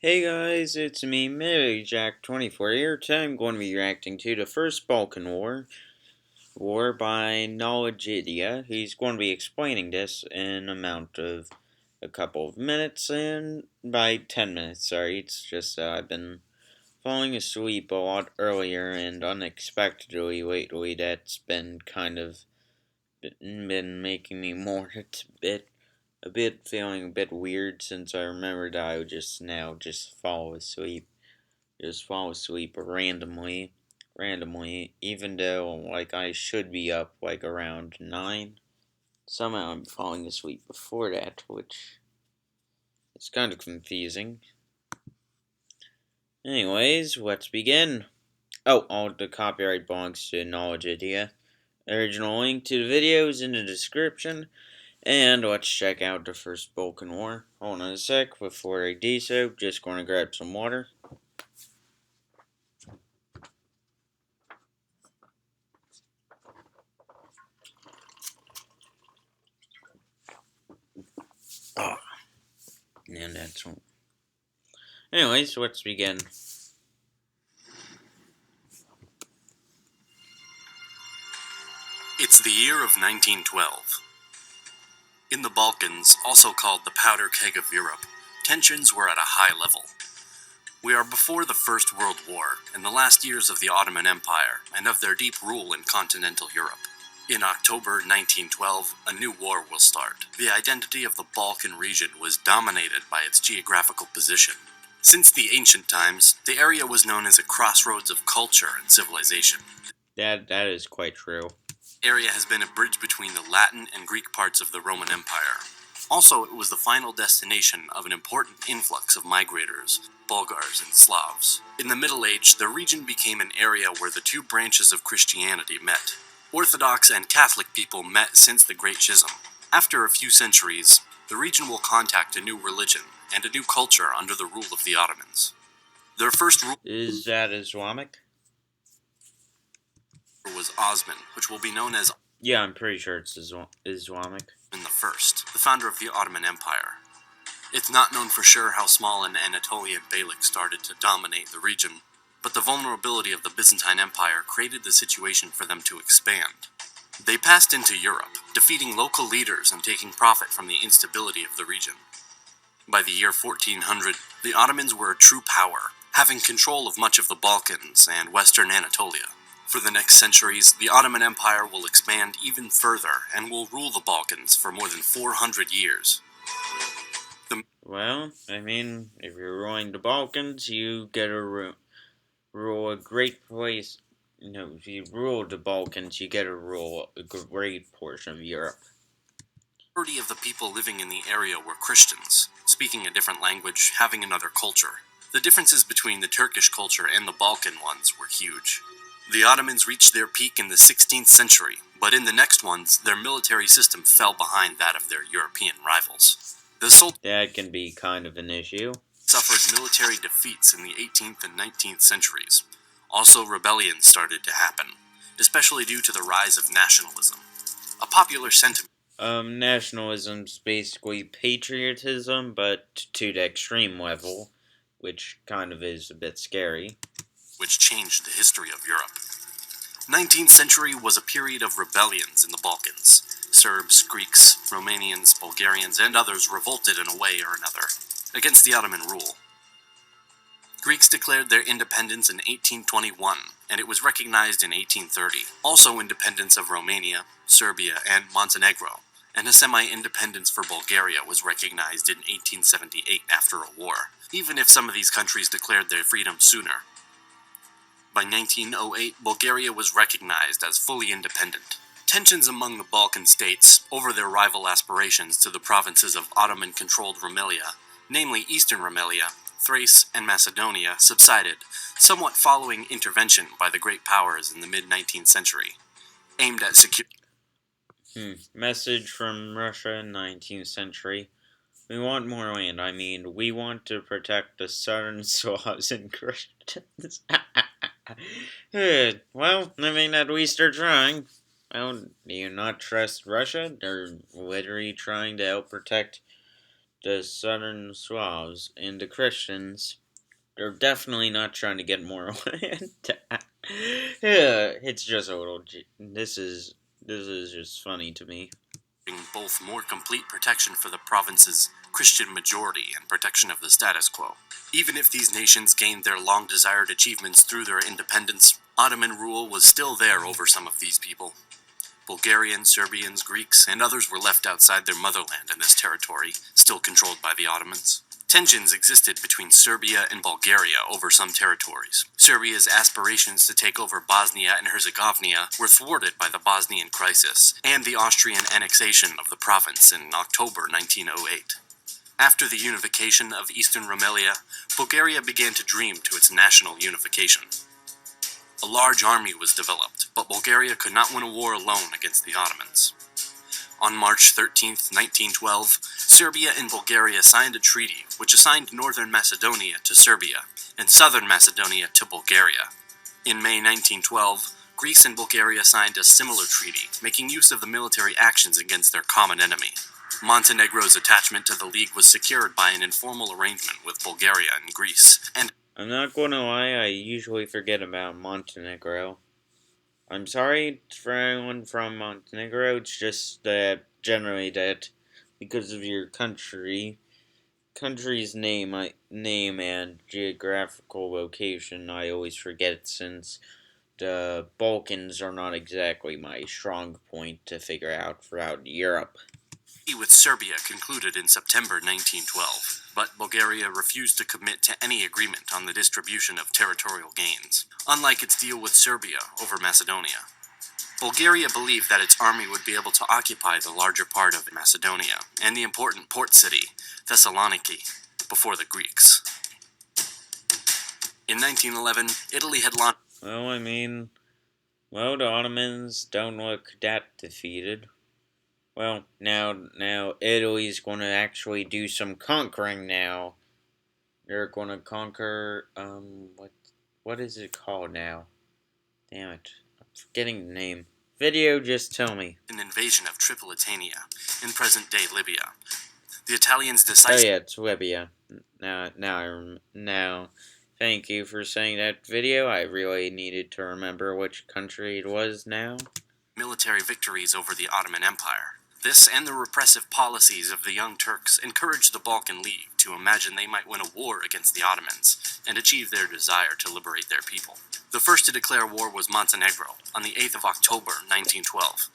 Hey guys, it's me, Jack24 here. Today I'm going to be reacting to the first Balkan War by Knowledgia. He's going to be explaining this in a couple of minutes, and by 10 minutes, sorry. It's just I've been falling asleep a lot earlier, and unexpectedly lately that's been been making me more a bit feeling a bit weird, since I remembered that I would just fall asleep. Just fall asleep randomly, even though like I should be up like around 9. Somehow I'm falling asleep before that, which is kind of confusing. Anyways, let's begin. Oh, all the copyright belongs to Knowledgia. Original link to the video is in the description. And let's check out the first Balkan War. Hold on a sec. Before I do so, just going to grab some water. Oh, and that's all. Anyways, let's begin. It's the year of 1912. In the Balkans, also called the powder keg of Europe, tensions were at a high level. We are before the First World War, in the last years of the Ottoman Empire, and of their deep rule in continental Europe. In October 1912, a new war will start. The identity of the Balkan region was dominated by its geographical position. Since the ancient times, the area was known as a crossroads of culture and civilization. That is quite true. The area has been a bridge between the Latin and Greek parts of the Roman Empire. Also, it was the final destination of an important influx of migrators, Bulgars and Slavs. In the Middle Age, the region became an area where the two branches of Christianity met. Orthodox and Catholic people met since the Great Schism. After a few centuries, the region will contact a new religion and a new culture under the rule of the Ottomans. Their first rule Is that Islamic? was Osman, which will be known as Yeah, I'm pretty sure it's Islamic. the First, the founder of the Ottoman Empire. It's not known for sure how small an Anatolian beylik started to dominate the region, but the vulnerability of the Byzantine Empire created the situation for them to expand. They passed into Europe, defeating local leaders and taking profit from the instability of the region. By the year 1400, the Ottomans were a true power, having control of much of the Balkans and western Anatolia. For the next centuries, the Ottoman Empire will expand even further and will rule the Balkans for more than 400 years. Well, I mean, if you're ruling the Balkans, you get to rule a great place. No, if you rule the Balkans, you get to rule a great portion of Europe. The majority of the people living in the area were Christians, speaking a different language, having another culture. The differences between the Turkish culture and the Balkan ones were huge. The Ottomans reached their peak in the 16th century, but in the next ones, their military system fell behind that of their European rivals. That can be kind of an issue. Suffered military defeats in the 18th and 19th centuries. Also, rebellions started to happen, especially due to the rise of nationalism. A popular sentiment. Nationalism's basically patriotism, but to the extreme level, which kind of is a bit scary. Which changed the history of Europe. 19th century was a period of rebellions in the Balkans. Serbs, Greeks, Romanians, Bulgarians, and others revolted in a way or another against the Ottoman rule. Greeks declared their independence in 1821, and it was recognized in 1830. Also independence of Romania, Serbia, and Montenegro, and a semi-independence for Bulgaria was recognized in 1878 after a war, even if some of these countries declared their freedom sooner. By 1908, Bulgaria was recognized as fully independent. Tensions among the Balkan states over their rival aspirations to the provinces of Ottoman-controlled Rumelia, namely Eastern Rumelia, Thrace, and Macedonia, subsided, somewhat following intervention by the great powers in the mid-19th century, aimed at securing. Message from Russia in 19th century. We want more land. I mean, we want to protect the southern Slavs and Christians. Well, I mean, at least they're trying. Well, do you not trust Russia? They're literally trying to help protect the southern Slavs and the Christians. They're definitely not trying to get more land. Yeah, it's just a little. This is just funny to me. Both more complete protection for the province's Christian majority and protection of the status quo. Even if these nations gained their long-desired achievements through their independence, Ottoman rule was still there over some of these people. Bulgarians, Serbians, Greeks, and others were left outside their motherland in this territory, still controlled by the Ottomans. Tensions existed between Serbia and Bulgaria over some territories. Serbia's aspirations to take over Bosnia and Herzegovina were thwarted by the Bosnian crisis and the Austrian annexation of the province in October 1908. After the unification of Eastern Rumelia, Bulgaria began to dream to its national unification. A large army was developed, but Bulgaria could not win a war alone against the Ottomans. On March 13, 1912, Serbia and Bulgaria signed a treaty which assigned Northern Macedonia to Serbia and Southern Macedonia to Bulgaria. In May 1912, Greece and Bulgaria signed a similar treaty, making use of the military actions against their common enemy. Montenegro's attachment to the League was secured by an informal arrangement with Bulgaria and Greece, and I'm not gonna lie, I usually forget about Montenegro. I'm sorry for anyone from Montenegro, it's just that generally that because of your country's name and geographical location, I always forget since the Balkans are not exactly my strong point to figure out throughout Europe. with Serbia concluded in September 1912, but Bulgaria refused to commit to any agreement on the distribution of territorial gains, unlike its deal with Serbia over Macedonia. Bulgaria believed that its army would be able to occupy the larger part of Macedonia and the important port city, Thessaloniki, before the Greeks. In 1911, Italy had launched. Well, the Ottomans don't look that defeated. Well, now Italy's going to actually do some conquering now. They're going to conquer, what is it called now? Damn it. I'm forgetting the name. Video, just tell me. An invasion of Tripolitania, in present-day Libya. The Italians Oh decisively. yeah, it's Libya. Now, thank you for saying that, Video. I really needed to remember which country it was now. Military victories over the Ottoman Empire. This and the repressive policies of the Young Turks encouraged the Balkan League to imagine they might win a war against the Ottomans and achieve their desire to liberate their people. The first to declare war was Montenegro on the 8th of October, 1912.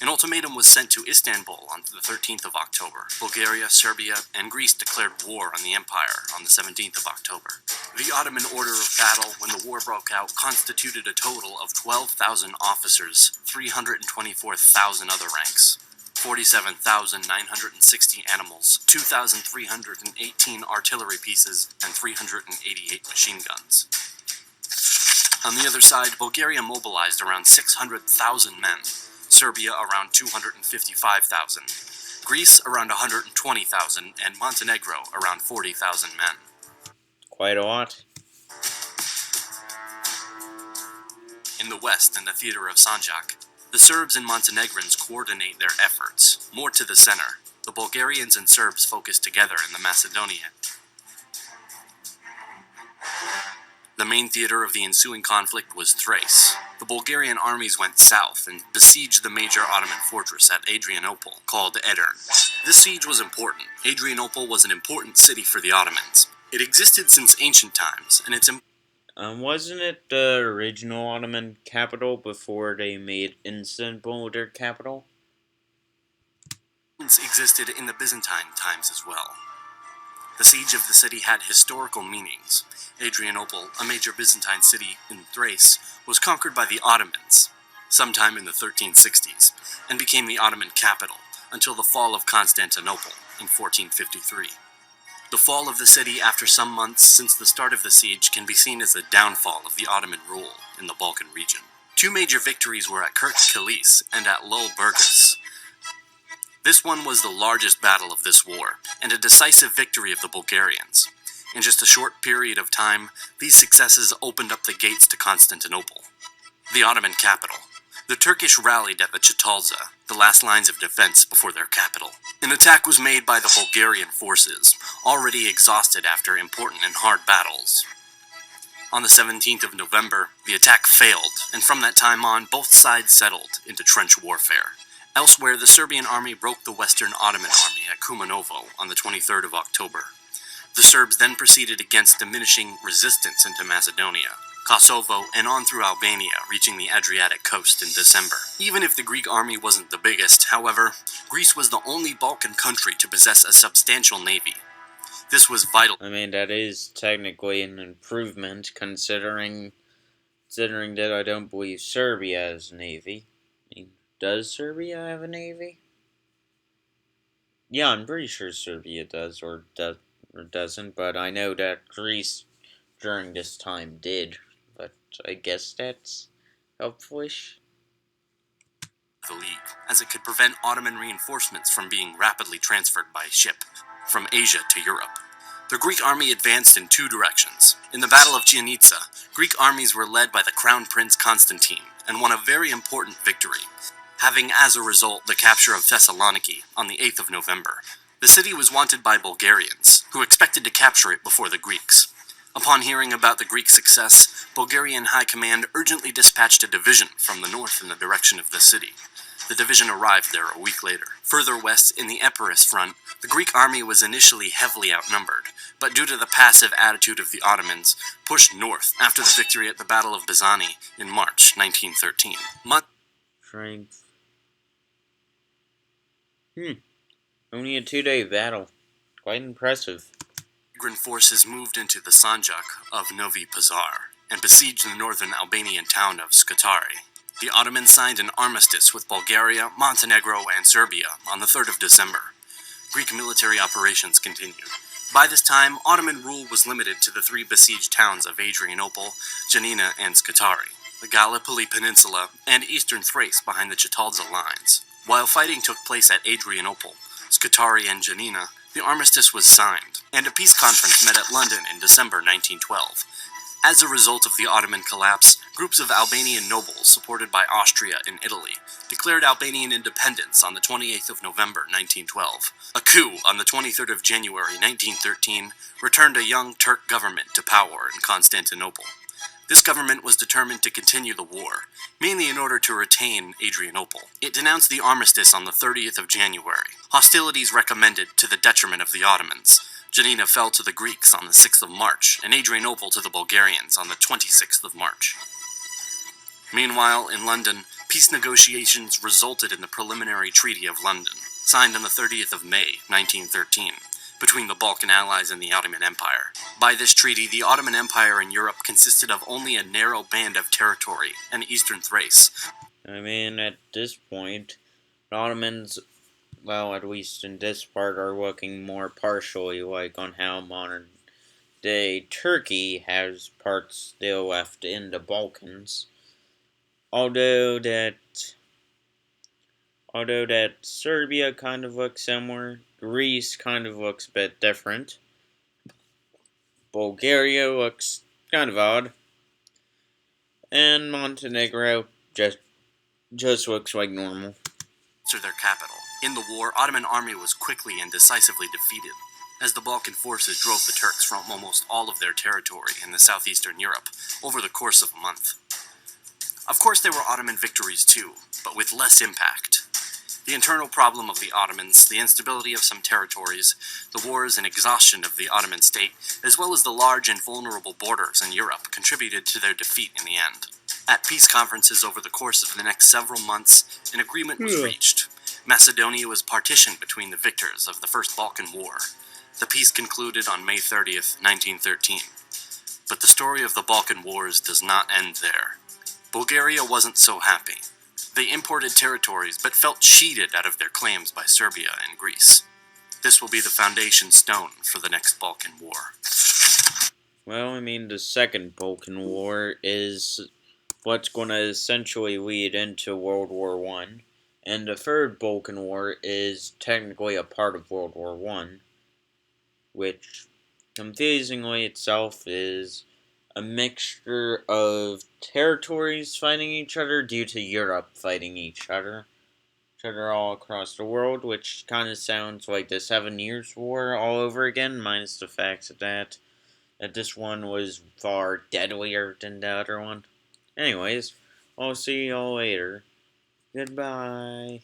An ultimatum was sent to Istanbul on the 13th of October. Bulgaria, Serbia, and Greece declared war on the empire on the 17th of October. The Ottoman order of battle when the war broke out constituted a total of 12,000 officers, 324,000 other ranks, 47,960 animals, 2,318 artillery pieces, and 388 machine guns. On the other side, Bulgaria mobilized around 600,000 men, Serbia around 255,000, Greece around 120,000, and Montenegro around 40,000 men. Quite a lot. In the west, in the theater of Sanjak, the Serbs and Montenegrins coordinate their efforts. More to the center, the Bulgarians and Serbs focus together in the Macedonian. The main theater of the ensuing conflict was Thrace. The Bulgarian armies went south and besieged the major Ottoman fortress at Adrianople, called Edirne. This siege was important. Adrianople was an important city for the Ottomans. It existed since ancient times, and its Wasn't it the original Ottoman capital before they made Istanbul their capital? existed in the Byzantine times as well. The siege of the city had historical meanings. Adrianople, a major Byzantine city in Thrace, was conquered by the Ottomans sometime in the 1360s and became the Ottoman capital until the fall of Constantinople in 1453. The fall of the city after some months since the start of the siege can be seen as the downfall of the Ottoman rule in the Balkan region. Two major victories were at Kirk Kilis and at Lul Burgas. This one was the largest battle of this war, and a decisive victory of the Bulgarians. In just a short period of time, these successes opened up the gates to Constantinople, the Ottoman capital, The Turkish rallied at the Çatalca, the last lines of defense before their capital. An attack was made by the Bulgarian forces, already exhausted after important and hard battles. On the 17th of November, the attack failed, and from that time on, both sides settled into trench warfare. Elsewhere, the Serbian army broke the Western Ottoman army at Kumanovo on the 23rd of October. The Serbs then proceeded against diminishing resistance into Macedonia, Kosovo, and on through Albania, reaching the Adriatic coast in December. Even if the Greek army wasn't the biggest, however, Greece was the only Balkan country to possess a substantial navy. This was vital. I mean, that is technically an improvement, considering that I don't believe Serbia has a navy. I mean, does Serbia have a navy? Yeah, I'm pretty sure Serbia does, or doesn't, but I know that Greece during this time did. But I guess that's helpful-ish. The League, as it could prevent Ottoman reinforcements from being rapidly transferred by ship from Asia to Europe. The Greek army advanced in two directions. In the Battle of Giannitsa, Greek armies were led by the Crown Prince Constantine and won a very important victory, having as a result the capture of Thessaloniki on the 8th of November. The city was wanted by Bulgarians, who expected to capture it before the Greeks. Upon hearing about the Greek success, Bulgarian High Command urgently dispatched a division from the north in the direction of the city. The division arrived there a week later. Further west, in the Epirus front, the Greek army was initially heavily outnumbered, but due to the passive attitude of the Ottomans, pushed north after the victory at the Battle of Bazani in March 1913. Strength. Only a 2-day battle. Quite impressive. Migrant forces moved into the Sanjak of Novi Pazar and besieged the northern Albanian town of Scutari. The Ottomans signed an armistice with Bulgaria, Montenegro, and Serbia on the 3rd of December. Greek military operations continued. By this time, Ottoman rule was limited to the three besieged towns of Adrianople, Janina, and Scutari, the Gallipoli Peninsula, and eastern Thrace behind the Çatalca lines. While fighting took place at Adrianople, Scutari, and Janina, the armistice was signed, and a peace conference met at London in December 1912. As a result of the Ottoman collapse, groups of Albanian nobles, supported by Austria and Italy, declared Albanian independence on the 28th of November 1912. A coup on the 23rd of January 1913 returned a young Turk government to power in Constantinople. This government was determined to continue the war, mainly in order to retain Adrianople. It denounced the armistice on the 30th of January, hostilities recommended to the detriment of the Ottomans. Janina fell to the Greeks on the 6th of March, and Adrianople to the Bulgarians on the 26th of March. Meanwhile, in London, peace negotiations resulted in the Preliminary Treaty of London, signed on the 30th of May, 1913, between the Balkan allies and the Ottoman Empire. By this treaty, the Ottoman Empire in Europe consisted of only a narrow band of territory in eastern Thrace. I mean, at this point, the Ottomans, well, at least in this part, are looking more partially like on how modern day Turkey has parts still left in the Balkans. Although that Serbia kind of looks similar, Greece kind of looks a bit different. Bulgaria looks kind of odd. And Montenegro just looks like normal. To their capital. In the war, Ottoman army was quickly and decisively defeated, as the Balkan forces drove the Turks from almost all of their territory in the southeastern Europe over the course of a month. Of course, there were Ottoman victories too, but with less impact. The internal problem of the Ottomans, the instability of some territories, the wars and exhaustion of the Ottoman state, as well as the large and vulnerable borders in Europe contributed to their defeat in the end. At peace conferences over the course of the next several months, an agreement was reached. Macedonia was partitioned between the victors of the First Balkan War. The peace concluded on May 30th, 1913. But the story of the Balkan Wars does not end there. Bulgaria wasn't so happy. They imported territories, but felt cheated out of their claims by Serbia and Greece. This will be the foundation stone for the next Balkan War. Well, I mean, the Second Balkan War is what's going to essentially lead into World War I. And the Third Balkan War is technically a part of World War I, which, confusingly itself, is a mixture of territories fighting each other due to Europe fighting each other all across the world, which kind of sounds like the 7 Years' War all over again, minus the fact that this one was far deadlier than the other one. Anyways, I'll see y'all later. Goodbye.